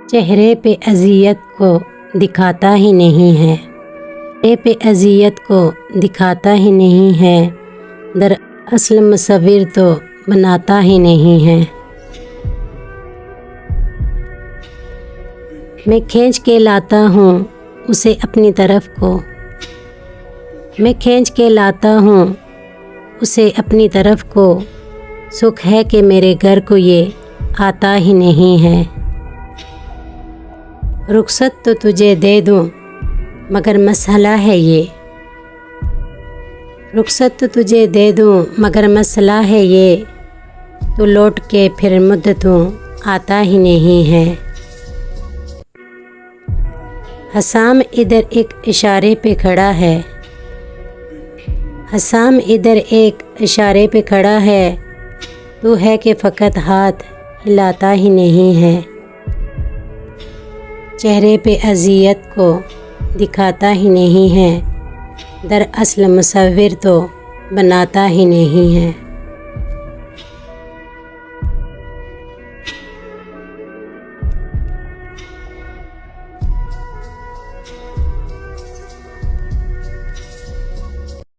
चेहरे पे अज़ियत को दिखाता ही नहीं है, चेहरे पे अज़ियत को दिखाता ही नहीं है, दरअसल मुसव्विर तो बनाता ही नहीं है। मैं खींच के लाता हूँ उसे अपनी तरफ को, मैं खींच के लाता हूँ उसे अपनी तरफ को, सुख है कि मेरे घर को ये आता ही नहीं है। रुखसत तो तुझे दे दूँ मगर मसला है ये, रुखसत तो तुझे दे दूँ मगर मसला है ये, तो लौट के फिर मुद्दतों आता ही नहीं है। हसाम इधर एक इशारे पे खड़ा है, हसाम इधर एक इशारे पे खड़ा है, तू है कि फ़कत हाथ हिलाता ही नहीं है। चेहरे पे अज़ियत को दिखाता ही नहीं है, दरअसल मुसव्विर तो बनाता ही नहीं है।